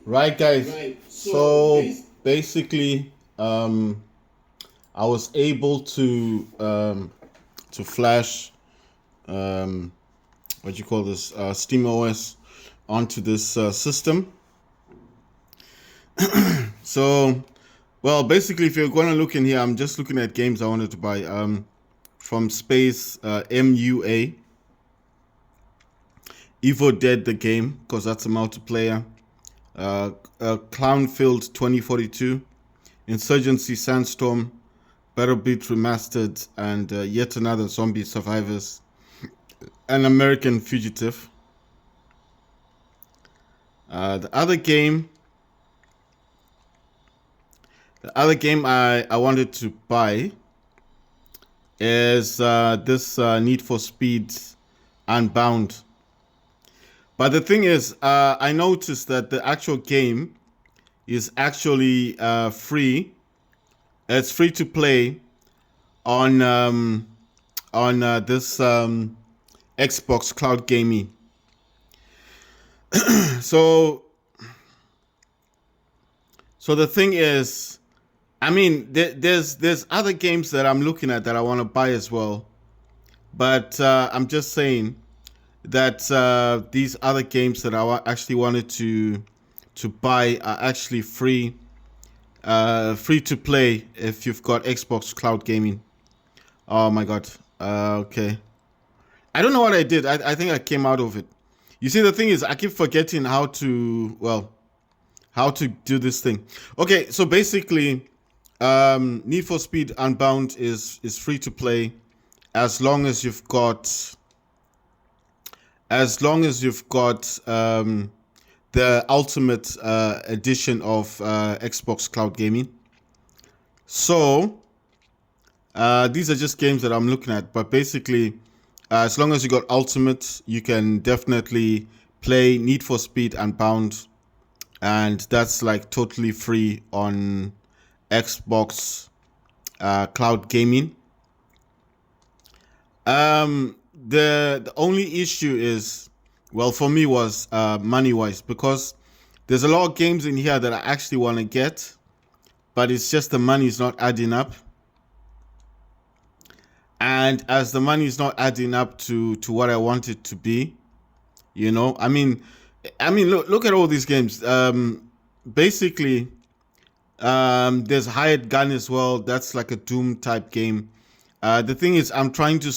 Right, guys. So basically, I was able to flash what you call this Steam OS onto this system. So, well, basically, if you're going to look in here, I'm just looking at games I wanted to buy. From Space MUA, Evo Dead the game, because that's a multiplayer. Clownfield 2042, Insurgency Sandstorm, Battlebeat Remastered, and yet another Zombie Survivors, an American Fugitive. The other game I wanted to buy is this Need for Speed Unbound. But the thing is, I noticed that the actual game is actually free. It's free to play on this Xbox Cloud Gaming. So the thing is, I mean, there's other games that I'm looking at that I want to buy as well, but I'm just saying that these other games that I actually wanted to buy are actually free to play if you've got Xbox Cloud Gaming. Oh my god. Okay. I don't know what I did. I think I came out of it. You see, the thing is, I keep forgetting how to do this thing. Okay, so basically, Need for Speed Unbound is free to play as long as you've got the ultimate edition of Xbox Cloud Gaming. So these are just games that I'm looking at, but basically, as long as you got ultimate, you can definitely play Need for Speed Unbound, and that's like totally free on Xbox Cloud Gaming. The only issue is, well, for me was money wise, because there's a lot of games in here that I actually want to get, but it's just the money is not adding up. And as the money is not adding up to what I want it to be, you know, I mean, look at all these games. Basically, there's Hired Gun as well. That's like a Doom type game. The thing is, I'm trying to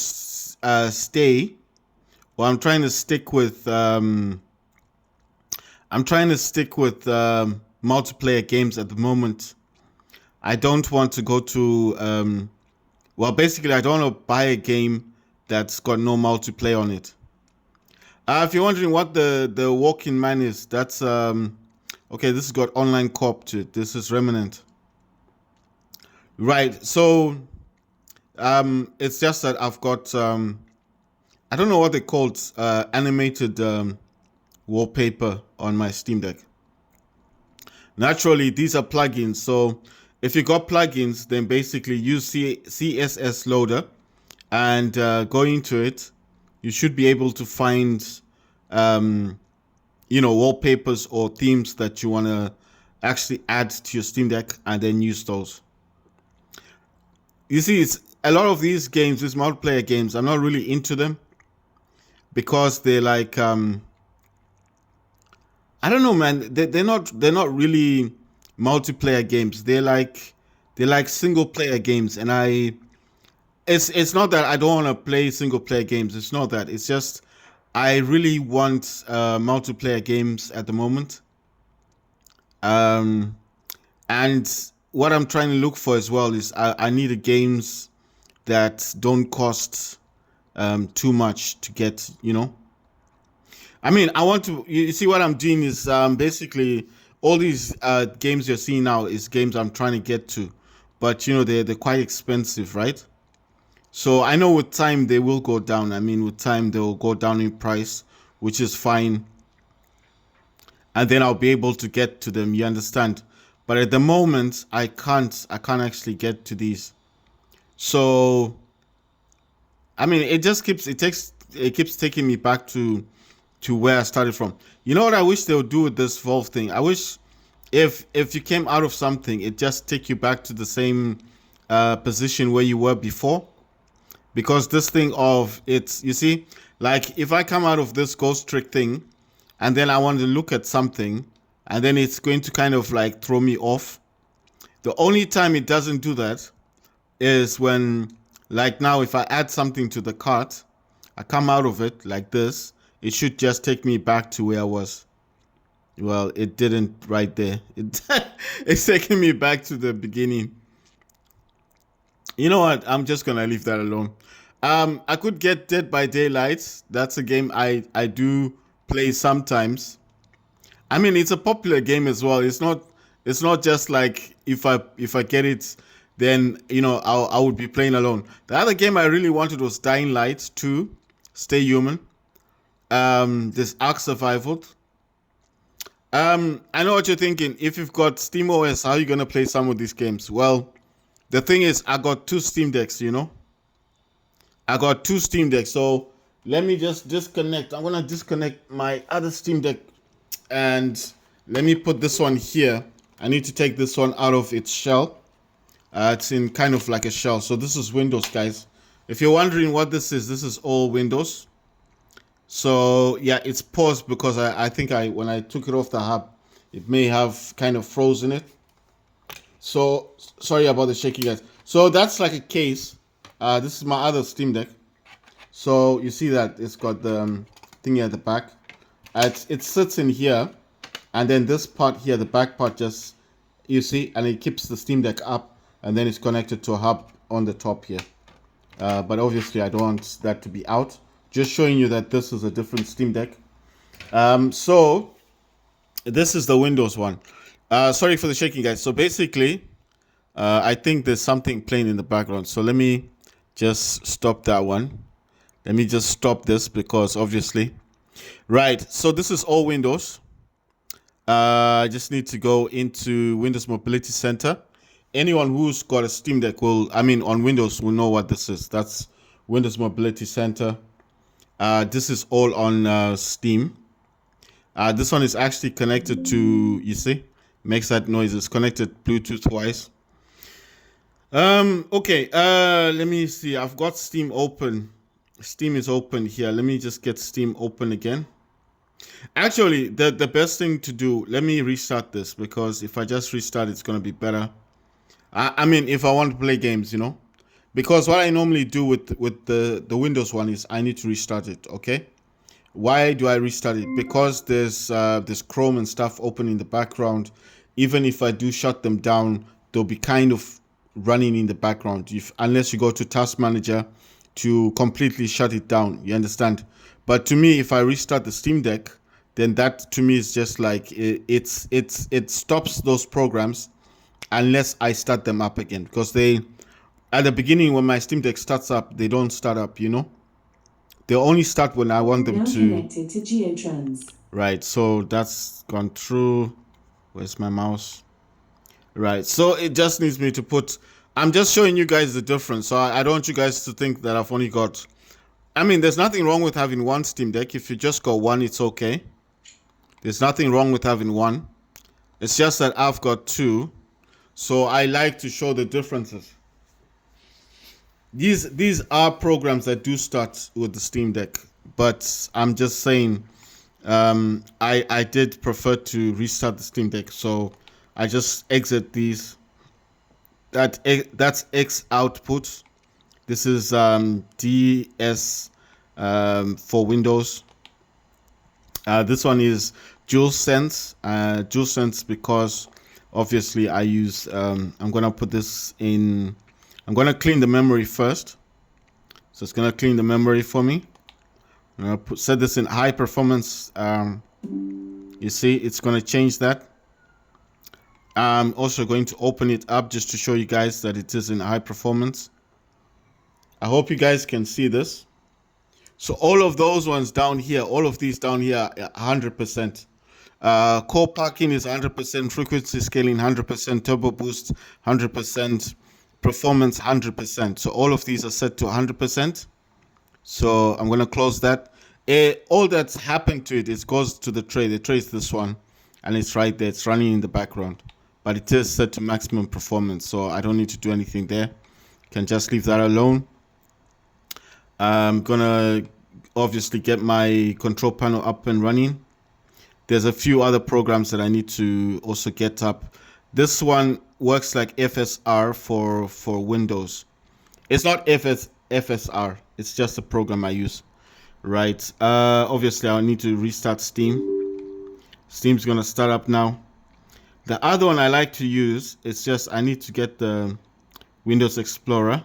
I'm trying to stick with multiplayer games at the moment. I don't want to go to basically, I don't want to buy a game that's got no multiplayer on it. If you're wondering what the Walking Man is, that's okay. This has got online co-op to it. This is Remnant, right? So it's just that I've got I don't know what they called animated wallpaper on my Steam Deck. Naturally, these are plugins. So if you got plugins, then basically use CSS Loader and go into it. You should be able to find, wallpapers or themes that you want to actually add to your Steam Deck and then use those. You see, it's a lot of these games, these multiplayer games, I'm not really into them because they're like, I don't know, man. They're not really multiplayer games. They're like single player games, and it's not that I don't want to play single player games. It's not that. It's just I really want multiplayer games at the moment. And what I'm trying to look for as well is I need a games that don't cost too much to get. You know. I mean, I want to. You see, what I'm doing is basically all these games you're seeing now is games I'm trying to get to, but you know they're quite expensive, right? So I know with time they will go down. I mean, with time they will go down in price, which is fine, and then I'll be able to get to them. You understand? But at the moment, I can't. I can't actually get to these. So I mean, it keeps taking me back to to where I started from. You know what I wish they would do with this Valve thing? I wish if you came out of something, it just take you back to the same position where you were before. Because this thing of it's, you see, like if I come out of this ghost trick thing, and then I want to look at something, and then it's going to kind of like throw me off. The only time it doesn't do that is when, like now, if I add something to the cart, I come out of it like this, it should just take me back to where I was. Well, it didn't right there. It's taking me back to the beginning. You know what? I'm just gonna leave that alone. I could get Dead by Daylight. That's a game I do play sometimes. I mean, it's a popular game as well. It's not just like if I get it, then I would be playing alone. The other game I really wanted was Dying Light 2, Stay Human. This Ark Survival. I know what you're thinking. If you've got Steam OS, how are you gonna play some of these games? Well, the thing is, I got two Steam Decks. I got two Steam Decks. So let me just disconnect. I'm gonna disconnect my other Steam Deck, and let me put this one here. I need to take this one out of its shell. It's in kind of like a shell. So this is Windows, guys. If you're wondering what this is all Windows. So yeah, it's paused because I think when I took it off the hub, it may have kind of frozen it. So sorry about the shaking, guys. So that's like a case. This is my other Steam Deck. So you see that it's got the thingy at the back. It sits in here, and then this part here, the back part, just you see, and it keeps the Steam Deck up, and then it's connected to a hub on the top here. But obviously, I don't want that to be out. Just showing you that this is a different Steam Deck. So this is the Windows one. Sorry for the shaking, guys. So basically, I think there's something playing in the background. So let me just stop that one. Let me just stop this because obviously. Right. So this is all Windows. I just need to go into Windows Mobility Center. Anyone who's got a Steam Deck on Windows will know what this is. That's Windows Mobility Center. This is all on Steam. This one is actually connected to, you see, makes that noise. It's connected Bluetooth wise. Okay, let me see. I've got Steam open. Steam is open here. Let me just get Steam open again. Actually, the best thing to do, let me restart this, because if I just restart, it's going to be better. If I want to play games, because what I normally do with the Windows one is I need to restart it, okay? Why do I restart it? Because there's Chrome and stuff open in the background. Even if I do shut them down, they'll be kind of running in the background, unless you go to Task Manager to completely shut it down, you understand? But to me, if I restart the Steam Deck, then that to me is just like it stops those programs unless I start them up again, because they at the beginning when my Steam Deck starts up, they don't start up, they only start when I want them now to. Connected to Geotrans. Right, so that's gone through. Where's my mouse? Right, so it just needs me to put. I'm just showing you guys the difference. So I don't want you guys to think that I've only got. There's nothing wrong with having one Steam Deck. If you just got one, it's okay. There's nothing wrong with having one. It's just that I've got two. So I like to show the differences. These are programs that do start with the Steam Deck, but I'm just saying, I did prefer to restart the Steam Deck, so I just exit these. That's X output. This is DS for Windows. This one is DualSense. DualSense because obviously I use. I'm gonna put this in. I'm going to clean the memory first. So it's going to clean the memory for me. I'm going to set this in high performance. You see, it's going to change that. I'm also going to open it up just to show you guys that it is in high performance. I hope you guys can see this. So all of those ones down here, all of these down here, 100%. Core parking is 100%, frequency scaling 100%, turbo boost 100%. Performance 100%. So all of these are set to 100%. So I'm going to close that. all that's happened to it is goes to the tray. The tray is this one, and it's right there. It's running in the background, but it is set to maximum performance, so I don't need to do anything there. Can just leave that alone. I'm gonna obviously get my control panel up and running. There's a few other programs that I need to also get up. This one works like FSR for Windows. It's not FSR. It's just a program I use. Right. Obviously, I'll need to restart Steam. Steam's gonna start up now. The other one I like to use is just I need to get the Windows Explorer.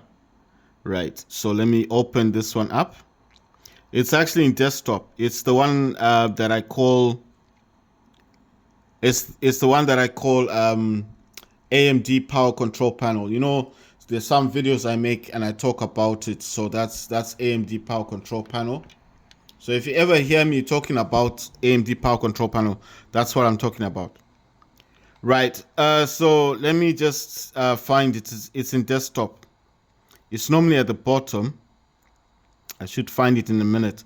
Right. So let me open this one up. It's actually in desktop. It's the one that I call. It's the one that I call AMD Power Control Panel. You know, there's some videos I make and I talk about it. So that's AMD Power Control Panel. So if you ever hear me talking about AMD Power Control Panel, that's what I'm talking about. Right. So let me just find it. It's in desktop. It's normally at the bottom. I should find it in a minute.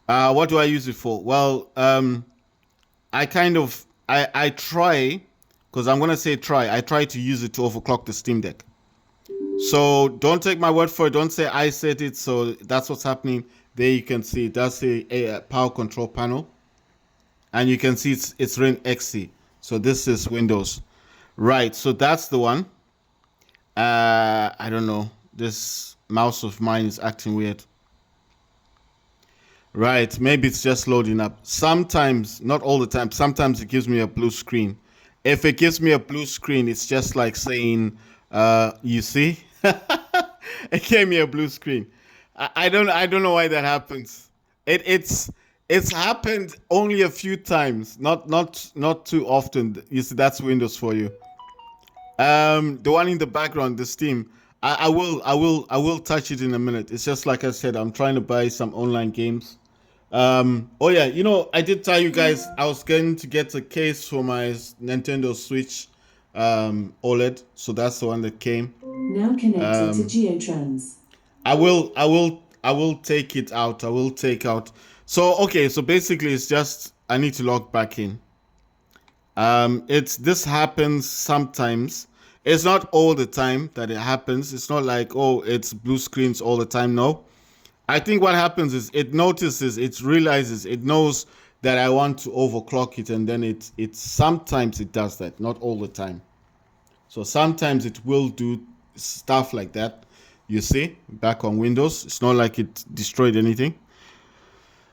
What do I use it for? Well, I try, because I'm going to say try. I try to use it to overclock the Steam Deck. So don't take my word for it. Don't say I said it. So that's what's happening. There you can see it does say a power control panel. And you can see it's running XC. So this is Windows. Right. So that's the one. I don't know. This mouse of mine is acting weird. Right. Maybe it's just loading up. Sometimes, not all the time, sometimes it gives me a blue screen. If it gives me a blue screen, it's just like saying, you see? It gave me a blue screen. I don't know why that happens. It's happened only a few times, not too often. You see, that's Windows for you. The one in the background, the Steam. I will touch it in a minute. It's just like I said, I'm trying to buy some online games. Oh yeah, you know, I did tell you guys I was going to get a case for my Nintendo Switch OLED, so that's the one that came. Now connected to GeoTrans. I will take it out. I will take out. So okay, so basically it's just I need to log back in. This happens sometimes. It's not all the time that it happens. It's not like, oh, it's blue screens all the time. No. I think what happens is it notices, it realizes, it knows that I want to overclock it, and then it sometimes it does that, not all the time. So sometimes it will do stuff like that. You see, back on Windows, it's not like it destroyed anything.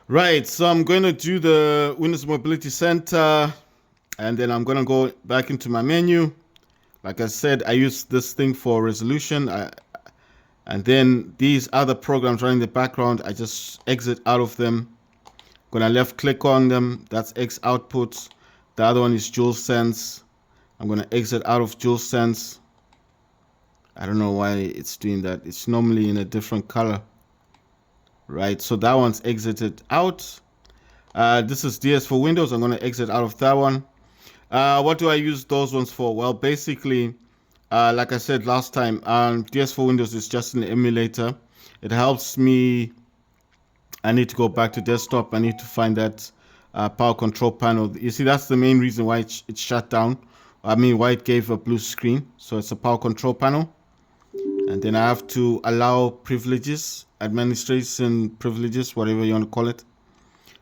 Right, so I'm going to do the Windows Mobility Center, and then I'm going to go back into my menu. Like I said, I use this thing for resolution. And then these other programs running in the background, I just exit out of them. Gonna left click on them. That's X output. The other one is DualSense. I'm gonna exit out of DualSense. I don't know why it's doing that. It's normally in a different color. Right, so that one's exited out. This is DS for Windows. I'm gonna exit out of that one. What do I use those ones for? Well, basically, like I said last time, DS for Windows is just an emulator. It helps me. I need to go back to desktop. I need to find that power control panel. You see, that's the main reason why it shut down. I mean, why it gave a blue screen. So it's a power control panel. And then I have to allow privileges, administration privileges, whatever you want to call it.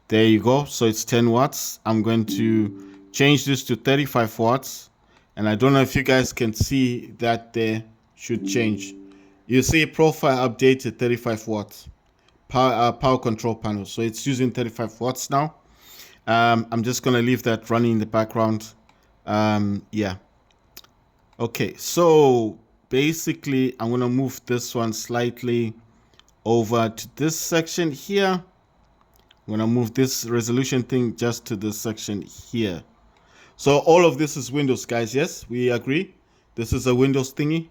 There you go. So it's 10 watts. I'm going to change this to 35 watts. And I don't know if you guys can see that there should change. You see profile updated 35 watts. Power control panel. So it's using 35 watts now. I'm just going to leave that running in the background. Yeah. Okay, so basically I'm going to move this one slightly over to this section here. I'm going to move this resolution thing just to this section here. So all of this is Windows, guys. Yes, we agree. This is a Windows thingy.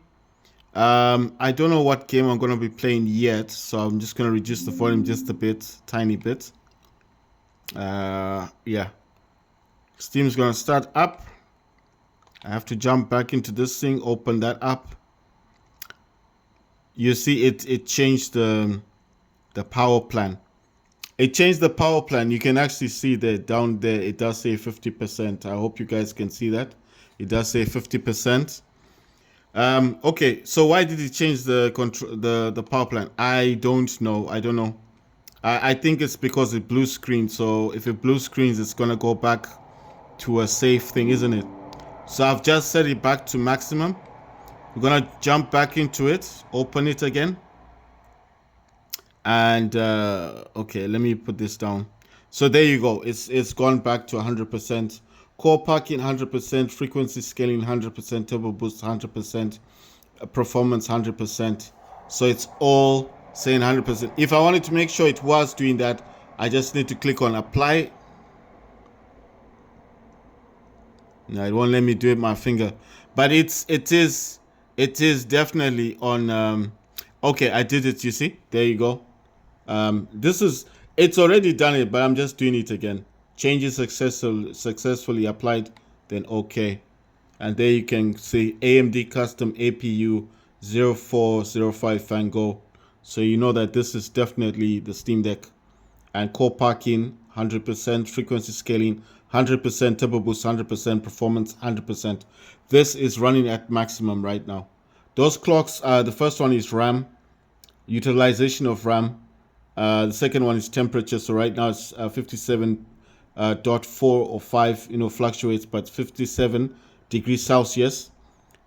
I don't know what game I'm going to be playing yet, so I'm just going to reduce the volume just a bit, tiny bit. Yeah. Steam's going to start up. I have to jump back into this thing, open that up. You see it changed the power plan. It changed the power plan. You can actually see that down there. It does say 50%. I hope you guys can see that. It does say 50%. Okay, so why did it change the control, the power plan? I don't know. I don't know. I think it's because it blue screen. So if it blue screens, it's gonna go back to a safe thing, isn't it? So I've just set it back to maximum. We're gonna jump back into it, open it again. And okay, let me put this down. So there you go. It's gone back to 100%. Core parking 100%, frequency scaling 100%, turbo boost 100%, performance 100%. So it's all saying 100%. If I wanted to make sure it was doing that, I just need to click on apply. No, it won't let me do it with my finger, but it is definitely on. Okay, I did it. You see, there you go. It's already done it, but I'm just doing it again. Changes successfully applied, then okay. And there you can see AMD custom APU 0405 Fan Go. So you know that this is definitely the Steam Deck. And core parking 100%, frequency scaling 100%, turbo boost 100%, performance 100%. This is running at maximum right now. Those clocks, the first one is RAM, utilization of RAM. The second one is temperature. So right now it's 57.4 or 5, fluctuates, but 57 degrees Celsius.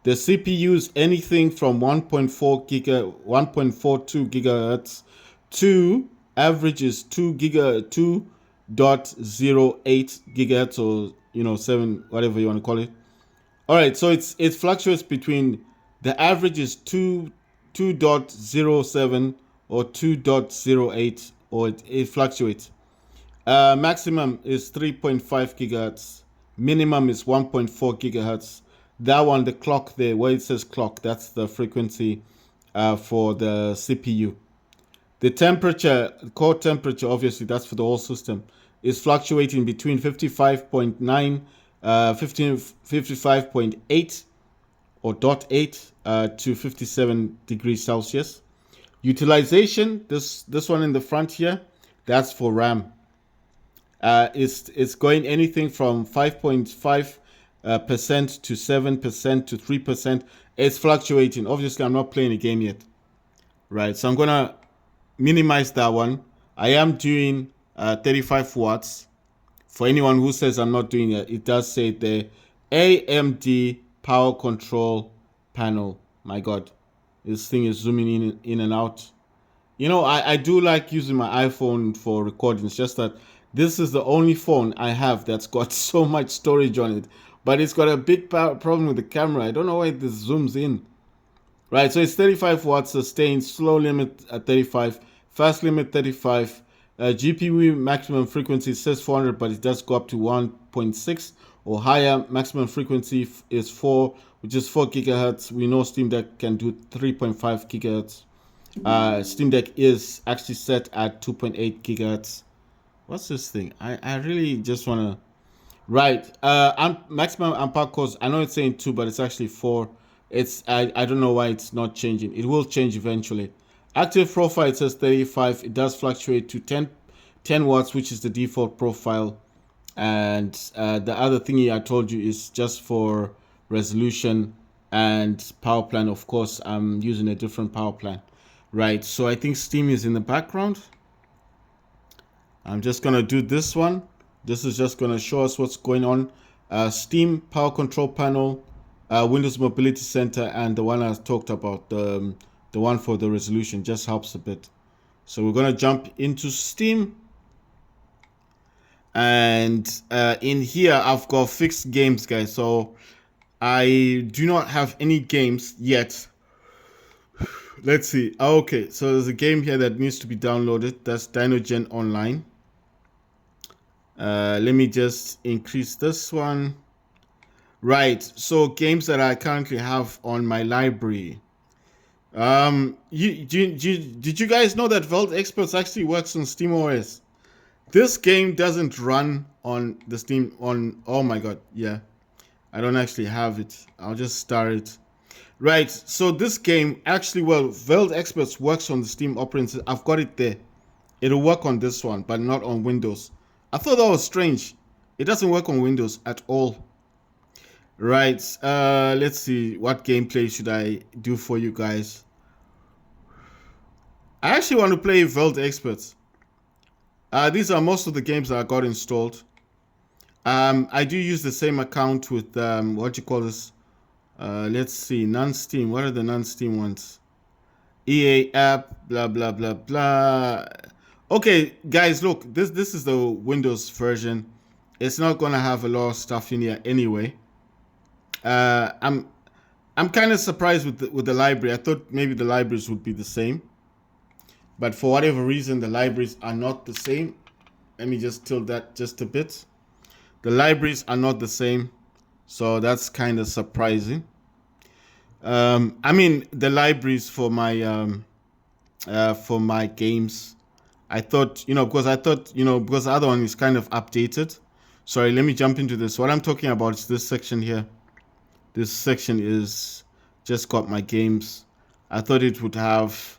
The CPU is anything from 1.42 gigahertz to average is 2.08 gigahertz, or 7, whatever you want to call it. All right, so it fluctuates between, the average is 2.07 or 2.08, or it fluctuates. Maximum is 3.5 gigahertz. Minimum is 1.4 gigahertz. That one, the clock there, where it says clock, that's the frequency for the CPU. The temperature, core temperature, obviously that's for the whole system, is fluctuating between 55.9, 55.8 or .8 to 57 degrees Celsius. Utilization, this one in the front here, that's for RAM. It's going anything from 5.5% to 7% to 3%. It's fluctuating. Obviously, I'm not playing a game yet, right? So I'm gonna minimize that one. I am doing 35 watts. For anyone who says I'm not doing it, it does say the AMD power control panel. My God, this thing is zooming in and out. I do like using my iPhone for recording. It's just that this is the only phone I have that's got so much storage on it, but it's got a big problem with the camera. I don't know why this zooms in. Right, so it's 35 watts, sustained, slow limit at 35, fast limit 35. GPU maximum frequency says 400, but it does go up to 1.6 or higher. Maximum frequency is 4, which is 4 gigahertz. We know Steam Deck can do 3.5 gigahertz. Steam Deck is actually set at 2.8 gigahertz. What's this thing? I really just want to... Right, maximum ampere cores, I know it's saying 2, but it's actually 4. I don't know why it's not changing. It will change eventually. Active profile, it says 35. It does fluctuate to 10 watts, which is the default profile. And the other thingy I told you is just for resolution and power plan. Of course, I'm using a different power plan. Right, so I think Steam is in the background. I'm just going to do this one. This is just going to show us what's going on. Steam power control panel, Windows Mobility Center, and the one I talked about, the one for the resolution, just helps a bit. So we're going to jump into Steam. And in here, I've got fixed games, guys. So I do not have any games yet. Let's see. Okay, so there's a game here that needs to be downloaded. That's Dinogen Online. Let me just increase this one. Right, so games that I currently have on my library. Did you guys know that Vault Experts actually works on SteamOS? This game doesn't run on the Steam oh my God, yeah. I don't actually have it. I'll just start it. Right, so this game actually, Vault Experts works on the Steam operating system. I've got it there. It'll work on this one, but not on Windows. I thought that was strange. It doesn't work on Windows at all. Right. Let's see. What gameplay should I do for you guys? I actually want to play Veld Experts. These are most of the games that I got installed. I do use the same account with what you call this. Let's see, non-Steam. What are the non-Steam ones? EA app, blah blah blah blah. Okay, guys, look. This is the Windows version. It's not gonna have a lot of stuff in here anyway. I'm kind of surprised with the library. I thought maybe the libraries would be the same, but for whatever reason, the libraries are not the same. Let me just tilt that just a bit. The libraries are not the same, so that's kind of surprising. I mean, the libraries for my games, I thought, because because the other one is kind of updated. Sorry, let me jump into this. What I'm talking about is this section here. This section is just got my games. I thought it would have.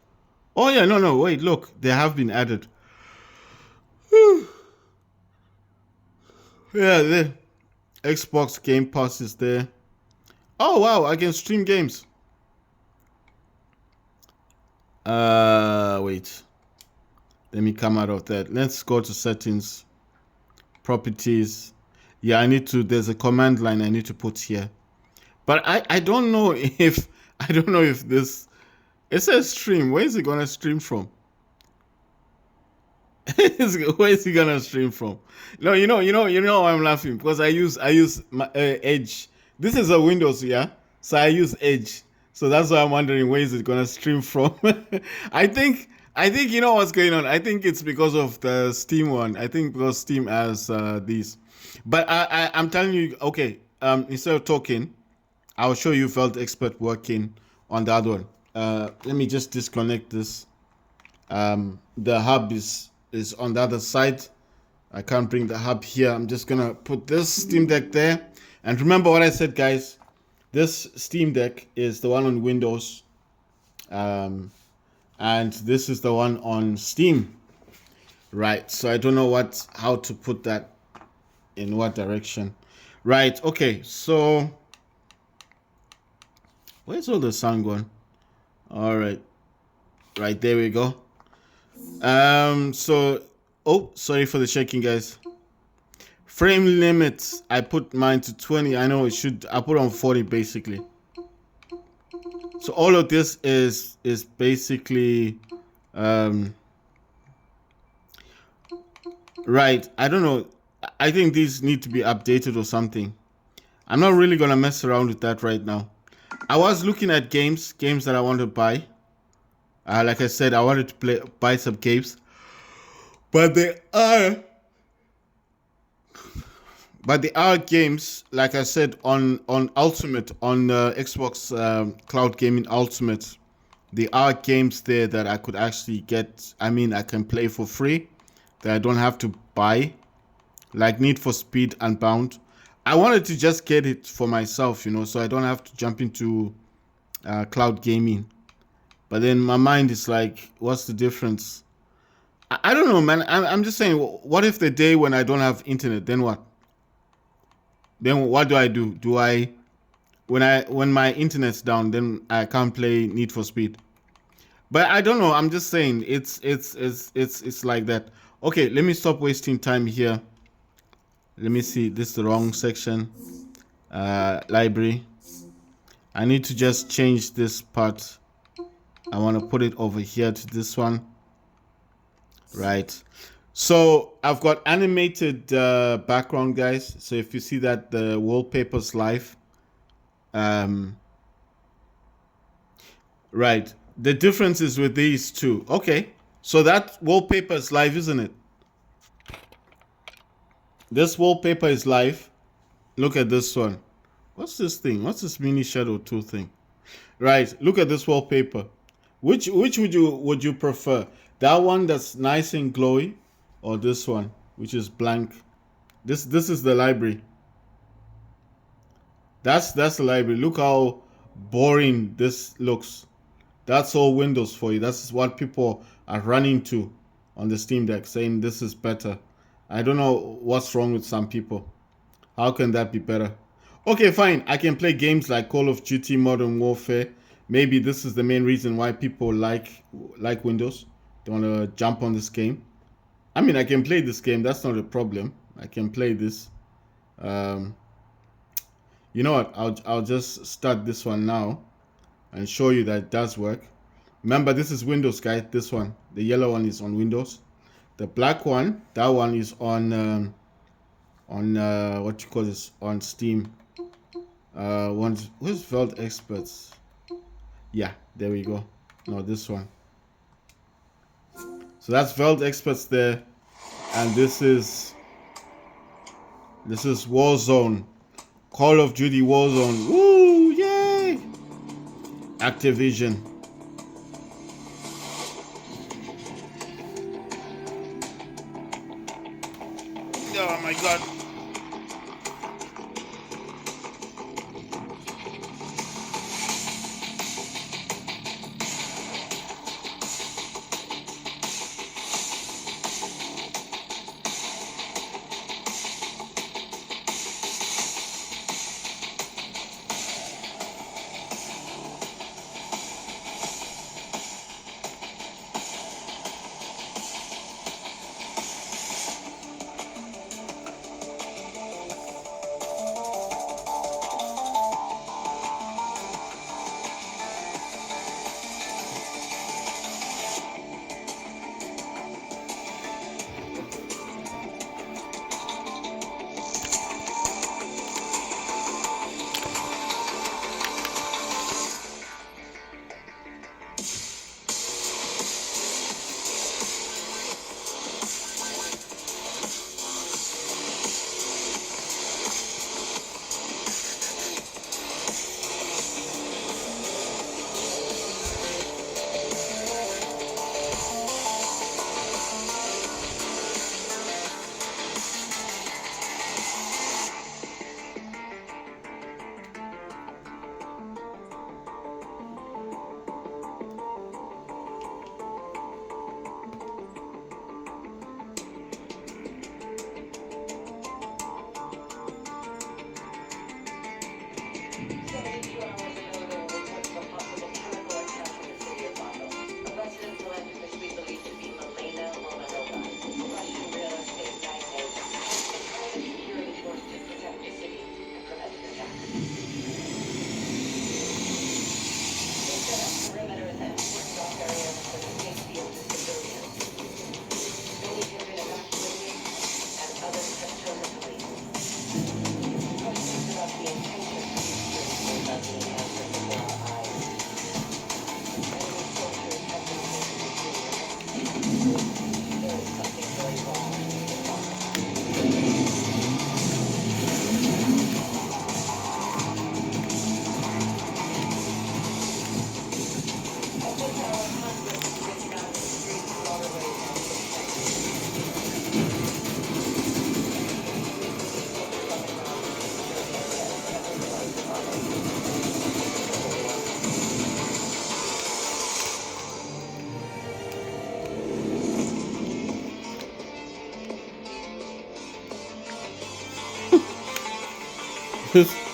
Oh yeah, no, wait, look, they have been added. Yeah, the Xbox Game Pass is there. Oh wow, I can stream games. Wait. Let me come out of that. Let's go to settings, properties. Yeah, there's a command line I need to put here. But I don't know if this, it says stream. Where is it gonna stream from? Where is he gonna stream from? No, you know why I'm laughing, because I use my Edge. This is a Windows, yeah. So I use Edge. So that's why I'm wondering where is it gonna stream from. I think you know what's going on. I think it's because of the Steam one. I think because Steam has these. But I'm telling you, okay. Instead of talking, I'll show you Veld Expert working on the other one. Let me just disconnect this. The hub is on the other side. I can't bring the hub here. I'm just gonna put this Steam Deck there. And remember what I said, guys. This Steam Deck is the one on Windows. And this is the one on Steam. Right. So I don't know how to put that in what direction. Right. Okay. So where's all the sound going? All right. Right, there we go. So, oh, sorry for the shaking, guys. Frame limits, I put mine to 20. I know I put on 40 basically. So all of this is basically, right. I don't know. I think these need to be updated or something. I'm not really gonna mess around with that right now. I was looking at games that I want to buy. Like I said, I wanted to buy some games, but they are games, like I said, on Ultimate, on Xbox Cloud Gaming Ultimate. There are games there that I could actually get. I mean, I can play for free that I don't have to buy, like Need for Speed Unbound. I wanted to just get it for myself, so I don't have to jump into cloud gaming. But then my mind is like, what's the difference? I don't know, man. I'm just saying, what if the day when I don't have internet, then what? Then what do I do? When my internet's down, then I can't play Need for Speed. But I don't know. I'm just saying, it's like that. Okay, let me stop wasting time here. Let me see. This is the wrong section. Library. I need to just change this part. I want to put it over here to this one. Right. So I've got animated background, guys. So if you see that the wallpaper's live. Right. The difference is with these two. Okay. So that wallpaper is live, isn't it? This wallpaper is live. Look at this one. What's this thing? What's this mini shadow tool thing? Right. Look at this wallpaper. Which would you prefer? That one that's nice and glowy, or this one which is blank? This is the library. That's the library. Look how boring this looks. That's all Windows for you. That's what people are running to. on the Steam Deck, saying this is better. I don't know what's wrong with some people. How can that be better? Okay, fine. I can play games like Call of Duty, Modern Warfare. Maybe this is the main reason why people like Windows. They want to jump on this game. I mean, I can play this game. That's not a problem. I can play this. Um, you know what? I'll just start this one now and show you that it does work. Remember, this is Windows, guys. This one, the yellow one, is on Windows. The black one, that one is on what you call this, on Steam. Where's Veld Experts? Yeah, there we go. No, this one. So that's Veld Experts there, and this is Warzone, Call of Duty Warzone. Woo! Yay! Activision. Oh my God.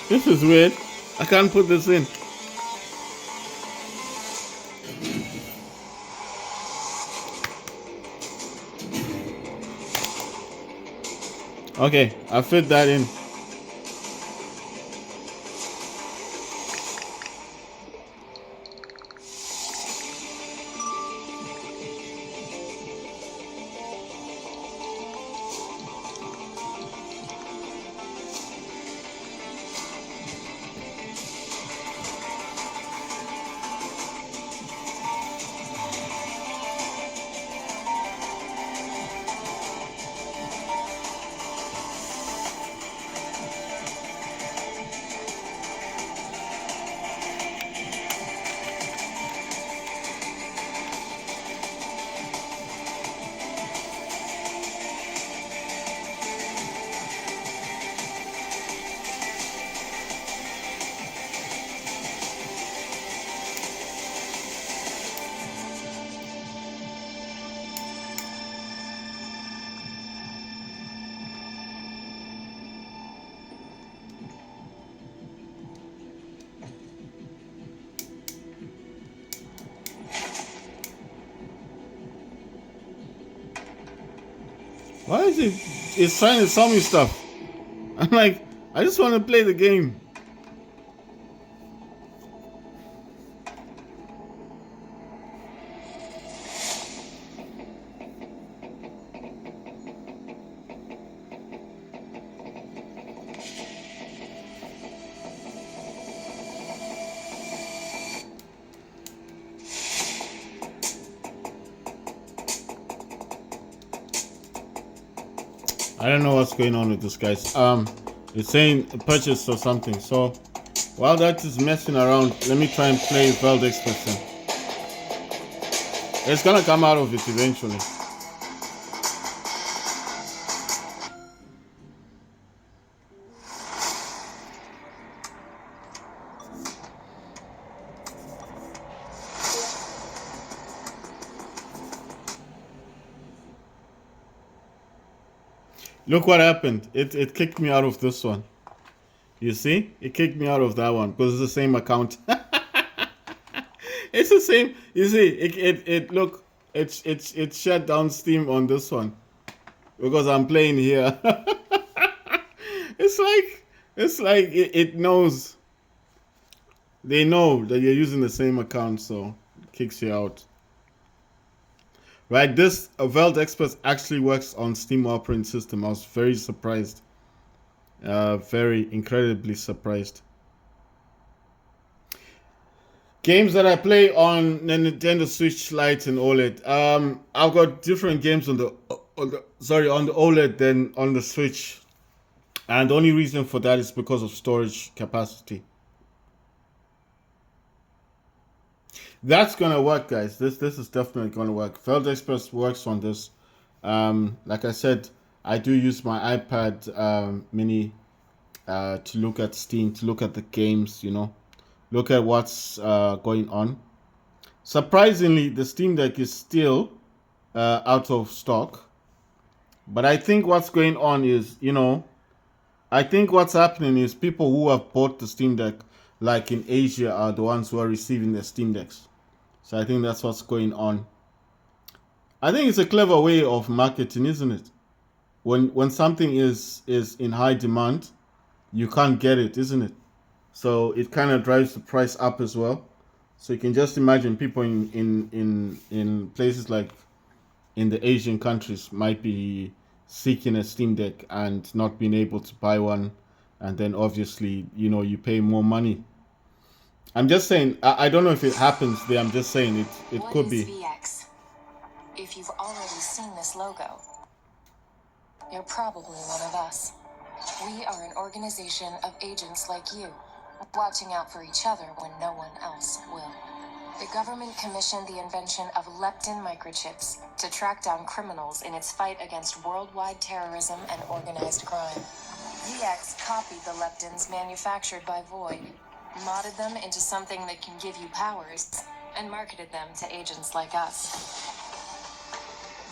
This is weird. I can't put this in. Okay, I fit that in. Why is it? It's trying to sell me stuff. I'm like, I just want to play the game. I don't know what's going on with this, guys. It's saying purchase or something. So while that is messing around, let me try and play Veld Express then. It's gonna come out of it eventually. Look what happened. It kicked me out of this one. You see? It kicked me out of that one because it's the same account. It's the same. You see, it look, it shut down Steam on this one because I'm playing here. it's like it knows. They know that you're using the same account, so it kicks you out. Right, this Veld Express actually works on Steam operating system. I was very surprised. Very incredibly surprised. Games that I play on the Nintendo Switch Lite and OLED. I've got different games on the OLED than on the Switch, and the only reason for that is because of storage capacity. That's gonna work, guys. This is definitely gonna work. Veld Express works on this. Like I said, I do use my iPad mini to look at Steam, to look at the games, look at what's going on. Surprisingly, the Steam Deck is still out of stock. But I think what's going on is, I think what's happening is people who have bought the Steam Deck, like in Asia, are the ones who are receiving the Steam Decks. So I think that's what's going on. I think it's a clever way of marketing, isn't it? When something is in high demand, you can't get it, isn't it? So it kind of drives the price up as well. So you can just imagine people in places like in the Asian countries might be seeking a Steam Deck and not being able to buy one, and then obviously you pay more money. I'm just saying, I don't know if it happens there. I'm just saying it What could is be. VX? If you've already seen this logo, you're probably one of us. We are an organization of agents like you, watching out for each other when no one else will. The government commissioned the invention of leptin microchips to track down criminals in its fight against worldwide terrorism and organized crime. VX copied the leptins manufactured by Void, modded them into something that can give you powers, and marketed them to agents like us.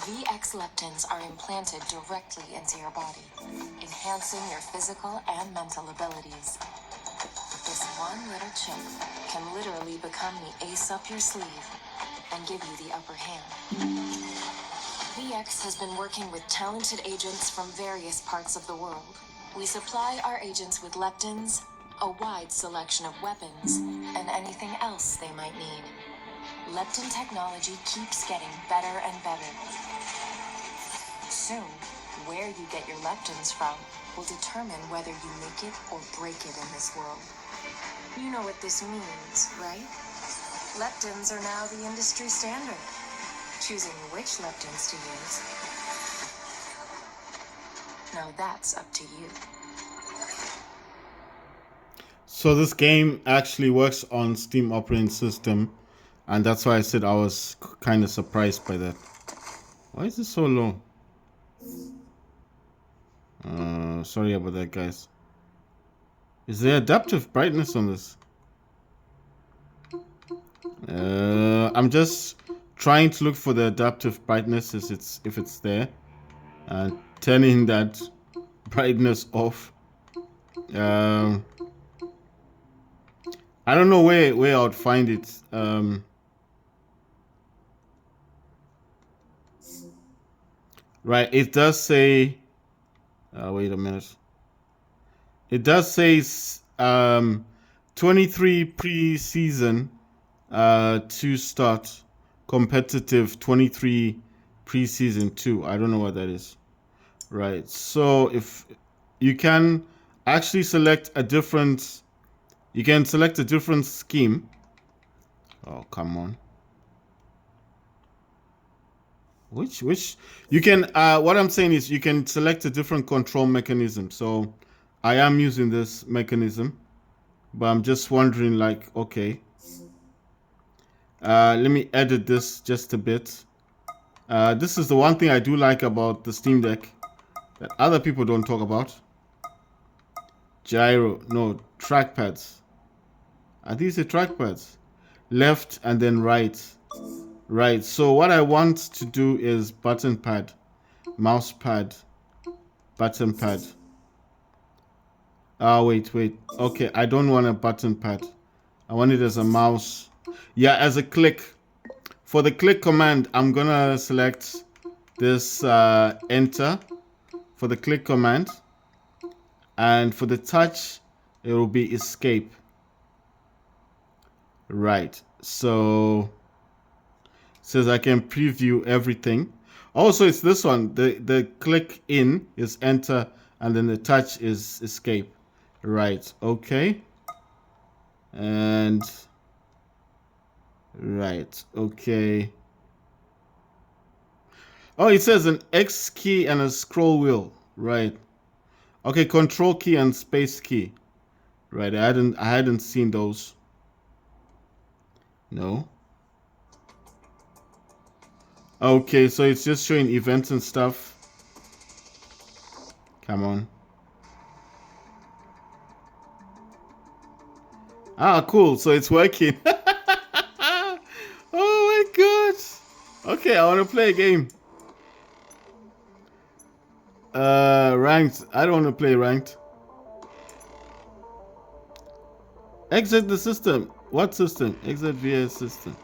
VX leptins are implanted directly into your body, enhancing your physical and mental abilities. This one little chip can literally become the ace up your sleeve and give you the upper hand. VX has been working with talented agents from various parts of the world. We supply our agents with leptins, a wide selection of weapons, and anything else they might need. Leptin technology keeps getting better and better. Soon, where you get your leptins from will determine whether you make it or break it in this world. You know what this means, right? Leptins are now the industry standard. Choosing which leptins to use, now that's up to you. So this game actually works on Steam operating system, and that's why I said I was kind of surprised by that. Why is it so low? Sorry about that, guys. Is there adaptive brightness on this? I'm just trying to look for the adaptive brightness if it's there, and turning that brightness off. I don't know where I would find it. Right. It does say. Wait a minute. It does say 23 preseason to start, competitive 23 preseason 2. I don't know what that is. Right. So if you can actually select a different, you can select a different scheme. Oh, come on. Which you can what I'm saying is you can select a different control mechanism. So I am using this mechanism, but I'm just wondering, like, okay, let me edit this just a bit. This is the one thing I do like about the Steam Deck that other people don't talk about. Gyro, no, trackpads. Are these the trackpads? Left and then right. Right, so what I want to do is button pad, mouse pad, button pad. Wait. Okay, I don't want a button pad. I want it as a mouse. Yeah, as a click. For the click command, I'm gonna select this enter for the click command. And for the touch, it will be escape. Right, so it says I can preview everything. Also, it's this one. The click in is enter, and then the touch is escape. Right, okay. And right, okay. Oh, it says an X key and a scroll wheel. Right. Okay, control key and space key. Right, I hadn't seen those. No. Okay, so it's just showing events and stuff. Come on. Ah, cool. So it's working. Oh my god. Okay, I want to play a game. Ranked. I don't want to play ranked. Exit the system. What system? Exit via system.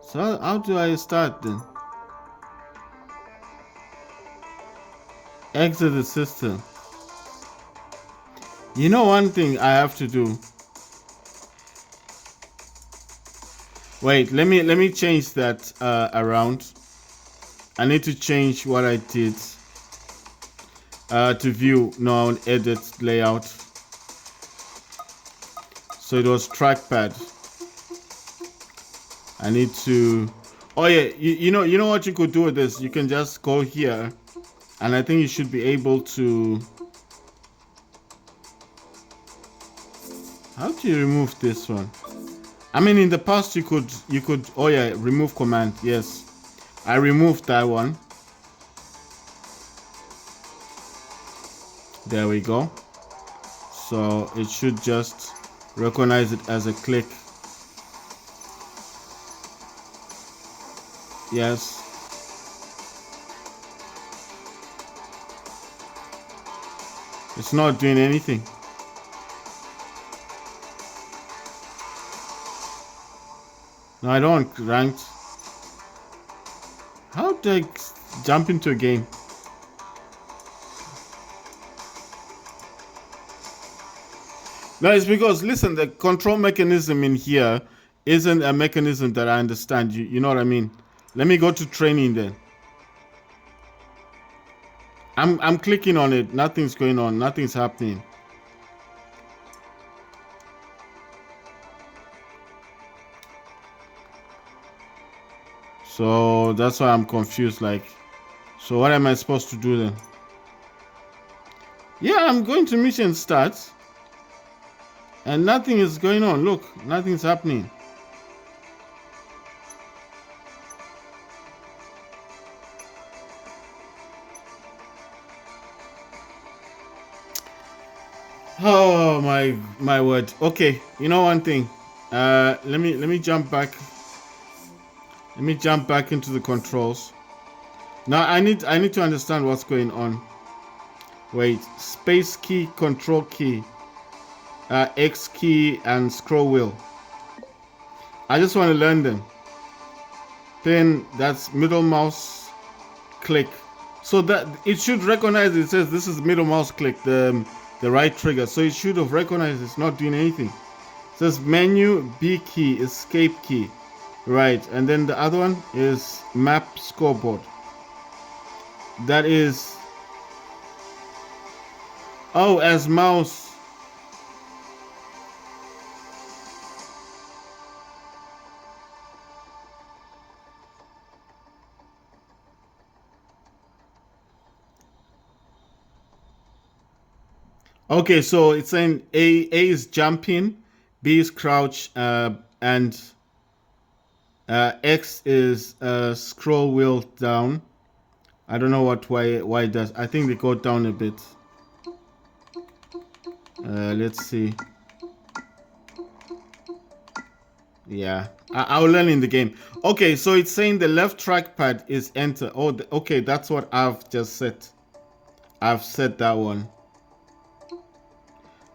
So how do I start then? Exit the system. You know one thing I have to do. Wait, let me change that around. I need to change what I did to view, no, edit layout. So it was trackpad. I need to. Oh yeah, you know what you could do with this. You can just go here, and I think you should be able to. How do you remove this one? I mean, in the past you could. Oh yeah, remove command. Yes, I removed that one. There we go. So it should just recognize it as a click. Yes. It's not doing anything. No, I don't want ranked. How do I jump into a game? No, it's because, listen, the control mechanism in here isn't a mechanism that I understand. You know what I mean? Let me go to training then. I'm clicking on it. Nothing's going on. Nothing's happening. So that's why I'm confused. Like, so what am I supposed to do then? Yeah, I'm going to mission start. And nothing is going on. Look, nothing's happening. Oh my word. Okay, you know one thing. Let me jump back. Let me jump back into the controls. Now I need to understand what's going on. Wait, space key, control key, X key, and scroll wheel. I just want to learn them. Then that's middle mouse click. So that it should recognize it says this is middle mouse click, the right trigger. So it should have recognized it's not doing anything. It says menu, B key, escape key. Right, and then the other one is map scoreboard. That is, oh, as mouse. Okay, so it's saying A is jumping, B is crouch, and X is scroll wheel down. I don't know why it does. I think they go down a bit. Let's see. Yeah, I'll learn in the game. Okay, so it's saying the left trackpad is enter. Oh, okay, that's what I've just set. I've set that one.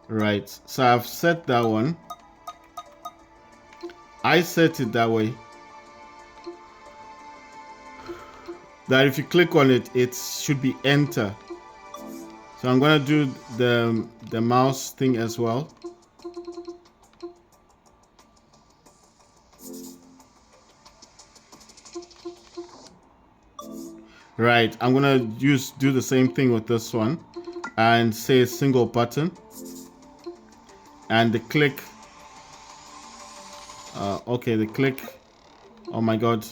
Right, so I've set that one. I set it that way. That if you click on it, it should be enter. So I'm gonna do the mouse thing as well. Right, I'm gonna do the same thing with this one and say single button and the click. Okay, the click. Oh my god.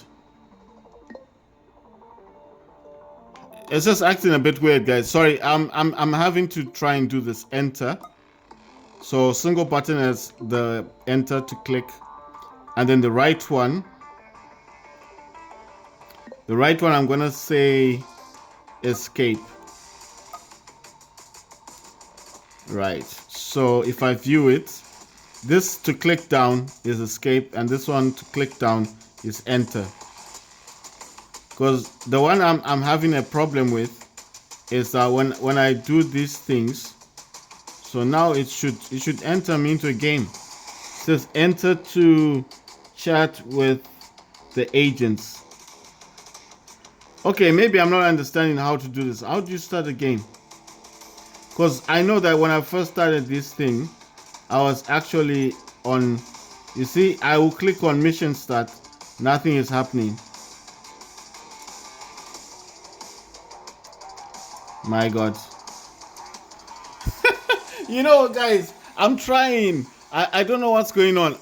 It's just acting a bit weird, guys. Sorry, I'm having to try and do this enter. So single button as the enter to click, and then the right one. The right one I'm gonna say escape. Right. So if I view it, this to click down is escape, and this one to click down is enter. Because the one I'm having a problem with is that when I do these things, so now it should enter me into a game. It says enter to chat with the agents. Okay, maybe I'm not understanding how to do this. How do you start a game? Because I know that when I first started this thing, I was actually on, you see, I will click on mission start, nothing is happening. My god. You know, guys, I'm trying. I don't know what's going on.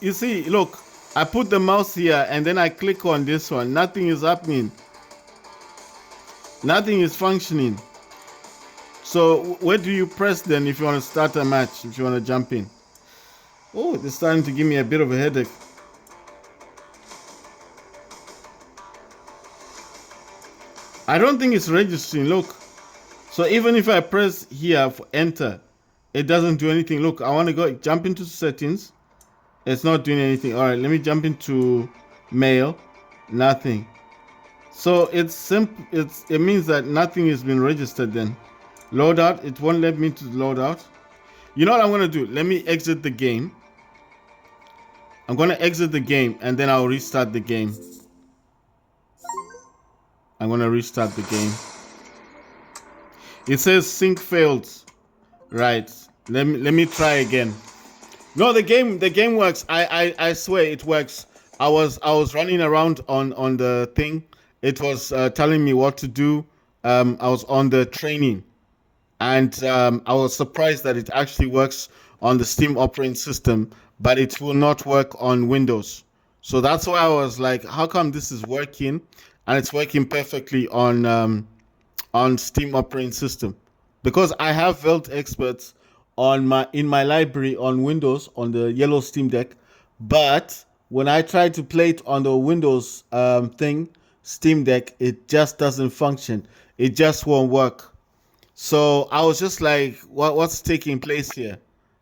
You see, look, I put the mouse here and then I click on this one. Nothing is happening. Nothing is functioning. So where do you press then if you want to start a match, if you want to jump in? Oh, it's starting to give me a bit of a headache. I don't think it's registering. Look. So even if I press here for enter, it doesn't do anything. Look, I want to go jump into settings. It's not doing anything. All right, let me jump into mail. Nothing. So it's simple. It means that nothing has been registered then. Load out. It won't let me to load out. You know what I'm going to do? Let me exit the game. I'm going to exit the game and then I'll restart the game. I'm going to restart the game. It says sync failed. Right. Let me try again. No, the game works. I swear it works. I was running around on the thing. It was telling me what to do. I was on the training, and I was surprised that it actually works on the Steam operating system, but it will not work on Windows. So that's why I was like, how come this is working and it's working perfectly on Steam operating system? Because I have Velt experts in my library on Windows on the yellow Steam Deck, but when I try to play it on the Windows Steam Deck, it just doesn't function. It just won't work. So I was just like, what's taking place here?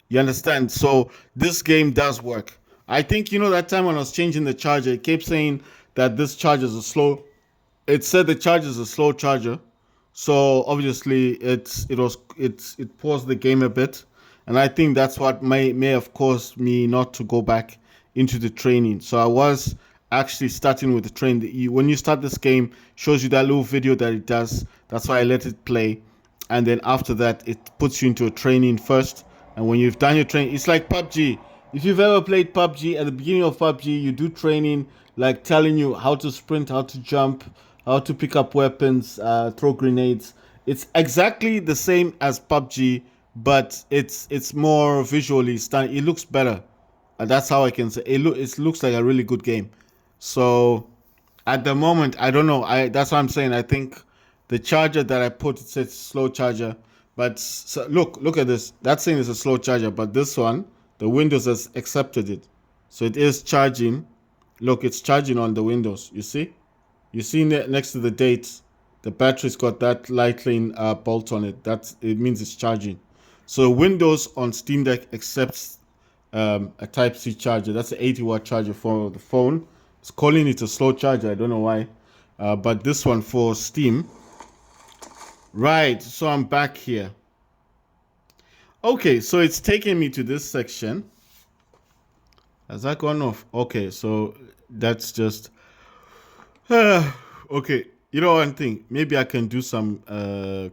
You understand? So this game does work. I think, that time when I was changing the charger, it kept saying that this charger is slow. It said the charger is a slow charger. So obviously it paused the game a bit. And I think that's what may have caused me not to go back into the training. So I was actually starting with the train. When you start this game, shows you that little video that it does. That's why I let it play, and then after that, it puts you into a training first. And when you've done your training, it's like PUBG. If you've ever played PUBG, at the beginning of PUBG, you do training, like telling you how to sprint, how to jump, how to pick up weapons, throw grenades. It's exactly the same as PUBG, but it's more visually stunning. It looks better. That's how I can say it looks like a really good game. So at the moment, I don't know. That's what I'm saying. I think the charger that I put, it says slow charger, but so look at this. That thing is a slow charger, but this one, the Windows has accepted it, so it is charging. Look, it's charging on the Windows. You see next to the date, the battery's got that lightning bolt on it. It means it's charging. So Windows on Steam Deck accepts a Type C charger. That's an 80-watt charger for the phone. It's calling it a slow charger. I don't know why, but this one for Steam. Right. So I'm back here. Okay. So it's taking me to this section. Has that gone off? Okay. So that's just. Okay. You know one thing. Maybe I can do some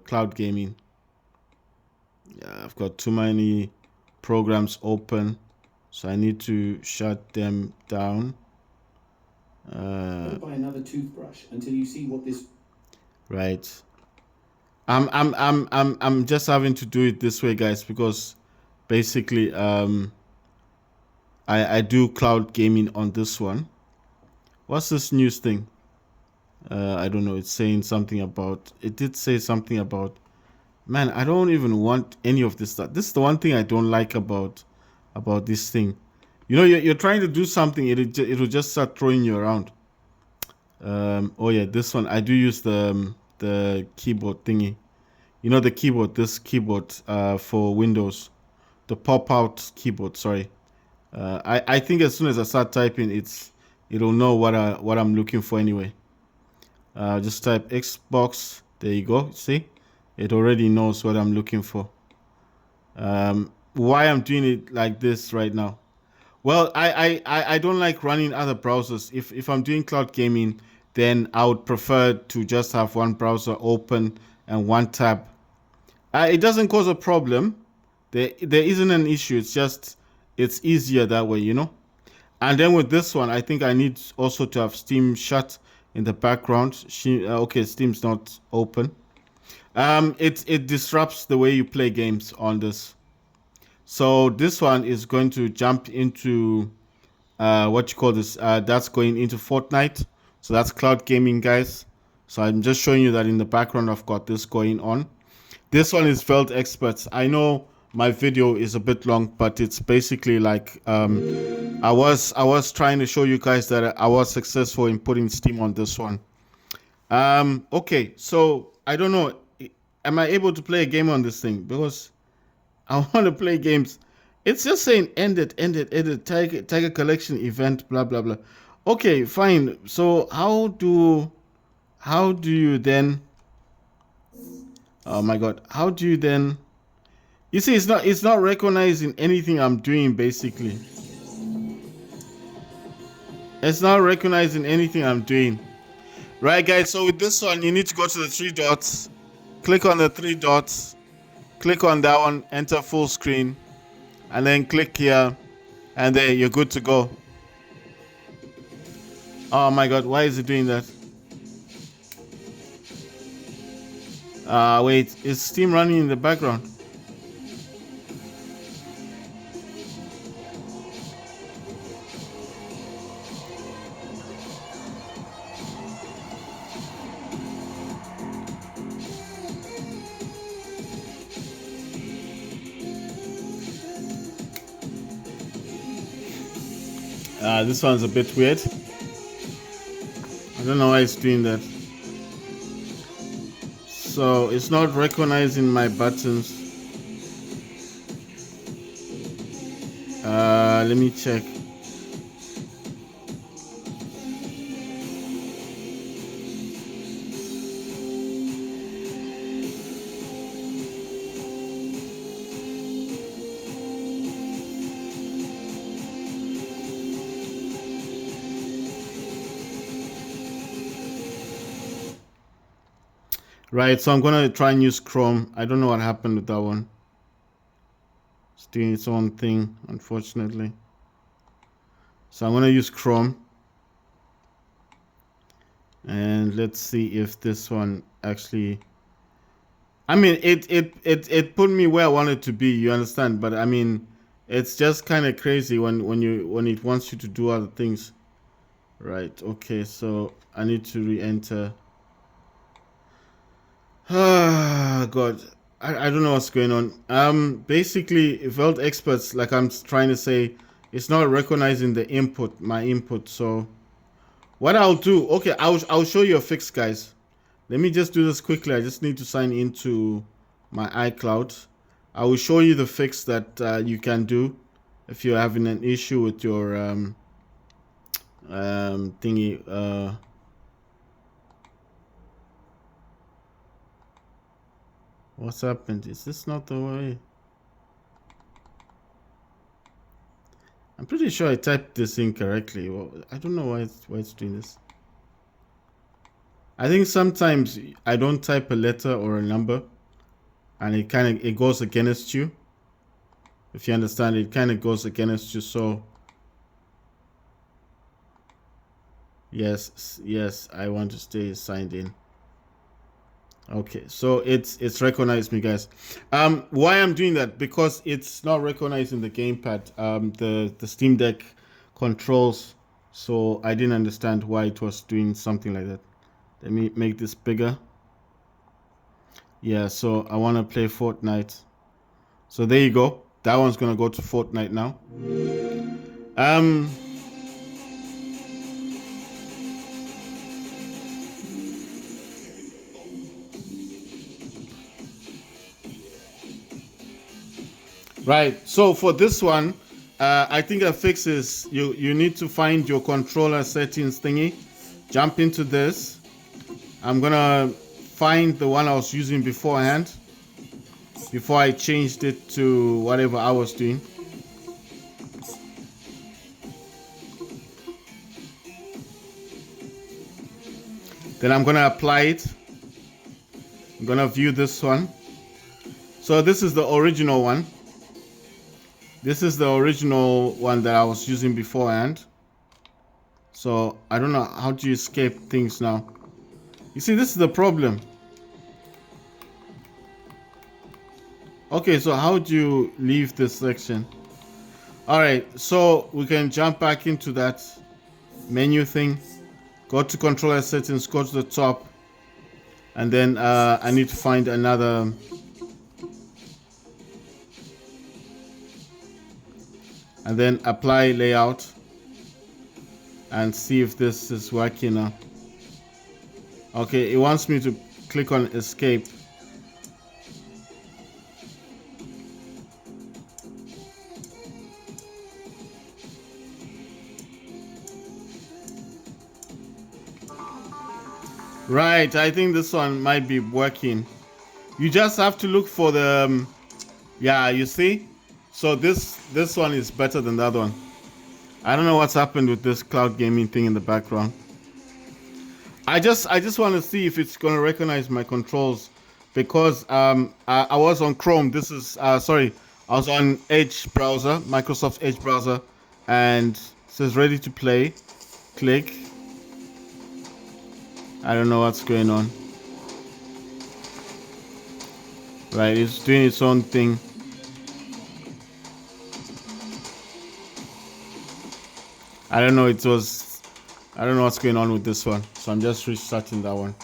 cloud gaming. Yeah, I've got too many programs open, so I need to shut them down. Don't buy another toothbrush until you see what this. Right. I'm just having to do it this way, guys, because basically I do cloud gaming on this one. What's this news thing? I don't know. It's saying something about. It did say something about. Man, I don't even want any of this stuff. This is the one thing I don't like about this thing. You know, you're trying to do something, it'll just start throwing you around. Oh yeah, this one I do use the keyboard thingy. You know the keyboard, this keyboard for Windows, the pop out keyboard. Sorry, I think as soon as I start typing, it'll know what I'm looking for anyway. Just type Xbox. There you go. See, it already knows what I'm looking for. Why I'm doing it like this right now? Well, I don't like running other browsers. If I'm doing cloud gaming, then I would prefer to just have one browser open and one tab. It doesn't cause a problem. There isn't an issue. It's just it's easier that way, you know. And then with this one, I think I need also to have Steam shut in the background. Okay, Steam's not open. It disrupts the way you play games on this. So this one is going to jump into what you call this. That's going into Fortnite. So that's cloud gaming, guys. So I'm just showing you that in the background I've got this going on. This one is Felt Experts. I know my video is a bit long, but it's basically like I was trying to show you guys that I was successful in putting Steam on this one. Okay, so I don't know. Am I able to play a game on this thing? Because I want to play games. It's just saying ended, Tiger collection event, blah blah blah. Okay, fine. So how do you then? Oh my God, how do you then? You see, it's not recognizing anything I'm doing. Basically, it's not recognizing anything I'm doing. Right, guys. So with this one, you need to go to the three dots, click on the three dots. Click on that one, enter full screen, and then click here, and there you're good to go. Oh my God, why is it doing that? Wait, is Steam running in the background? This one's a bit weird. I don't know why it's doing that. So it's not recognizing my buttons. Let me check. Right, so I'm gonna try and use Chrome. I don't know what happened with that one. It's doing its own thing, unfortunately. So I'm gonna use Chrome. And let's see if this one actually, I mean, it put me where I wanted to be, you understand? But I mean, it's just kind of crazy when it wants you to do other things. Right, okay, so I need to re-enter. Ah, God, I don't know what's going on. Basically, Vault Experts, like I'm trying to say, it's not recognizing the input, my input. So what I'll do, okay, I'll show you a fix, guys. Let me just do this quickly. I just need to sign into my iCloud. I will show you the fix that you can do if you're having an issue with your thingy. What's happened? Is this not the way? I'm pretty sure I typed this in correctly. Well, I don't know why it's doing this. I think sometimes I don't type a letter or a number, and it goes against you. If you understand, it kind of goes against you. So yes, I want to stay signed in. Okay, so it's recognized me, guys. Why I'm doing that? Because it's not recognizing the gamepad, the Steam Deck controls. So I didn't understand why it was doing something like that. Let me make this bigger. Yeah, so I want to play Fortnite. So there you go. That one's gonna go to Fortnite now. Right. So for this one, I think a fix is you need to find your controller settings thingy. Jump into this. I'm gonna find the one I was using beforehand before I changed it to whatever I was doing. Then I'm gonna apply it. I'm gonna view this one. So this is the original one. This is the original one that I was using beforehand. So I don't know how do you escape things now. You see, this is the problem. Okay, so how do you leave this section? All right, so we can jump back into that menu thing. Go to controller settings, go to the top, and then I need to find another. And then apply layout and see if this is working now. Okay, it wants me to click on escape. Right, I think this one might be working. You just have to look for the yeah, you see? So this one is better than the other one. I don't know what's happened with this cloud gaming thing in the background. I just want to see if it's gonna recognize my controls, because I was on Chrome. This is sorry, I was on Edge browser, Microsoft Edge browser, and it says ready to play. Click. I don't know what's going on. Right, it's doing its own thing. I don't know what's going on with this one, so I'm just restarting that one.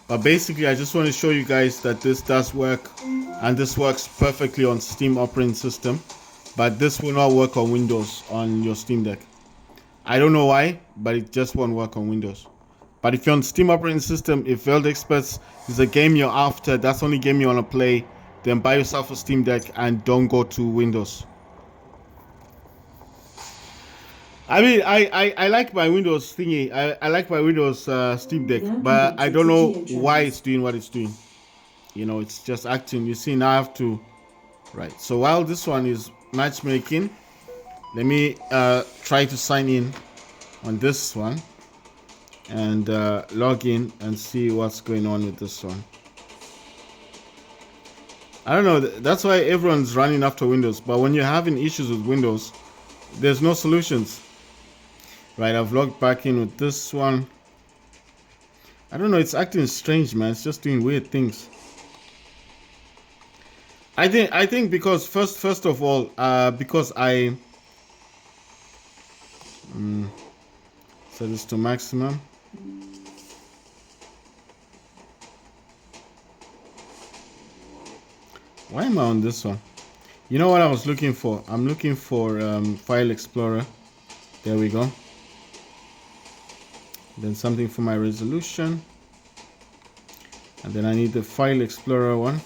But basically I just want to show you guys that this does work, and this works perfectly on Steam operating system, but this will not work on Windows on your Steam Deck. I don't know why, but it just won't work on Windows. But if you're on Steam operating system, if Vault Experts is a game you're after, that's the only game you want to play, then buy yourself a Steam Deck and don't go to Windows. I mean, I like my Windows thingy. I like my Windows Steam Deck, but I don't know why it's doing what it's doing. You know, it's just acting. You see, now I have to. Right. So while this one is matchmaking, let me try to sign in on this one and log in and see what's going on with this one. I don't know. That's why everyone's running after Windows. But when you're having issues with Windows, there's no solutions. Right, I've logged back in with this one. I don't know. It's acting strange, man. It's just doing weird things. I think because first of all, because I set this to maximum. Why am I on this one? You know what I was looking for? I'm looking for File Explorer. There we go. Then something for my resolution. And then I need the File Explorer one.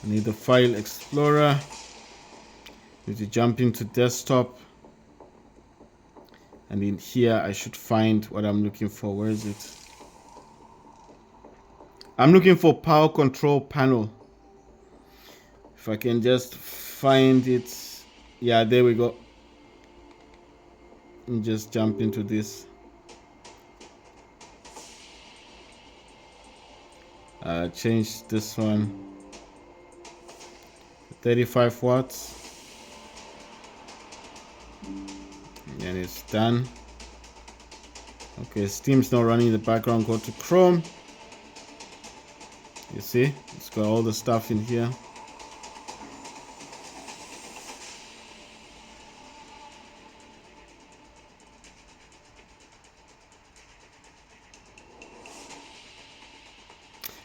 I need the File Explorer. Need to jump into desktop. And in here I should find what I'm looking for. Where is it? I'm looking for power control panel. If I can just find it. Yeah, there we go. And just jump into this. Change this one. 35 watts. And it's done. Okay, Steam's not running in the background. Go to Chrome. You see, it's got all the stuff in here.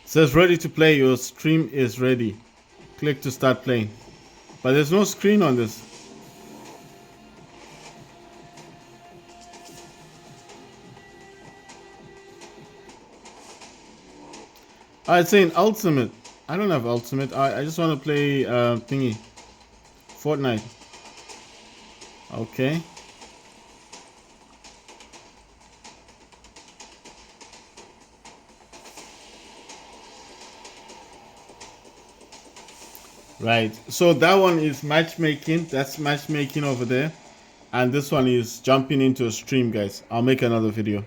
It says ready to play. Your stream is ready. Click to start playing. But there's no screen on this. It's saying ultimate. I don't have ultimate. I just want to play thingy. Fortnite. Okay. Right. So that one is matchmaking. That's matchmaking over there. And this one is jumping into a stream, guys. I'll make another video.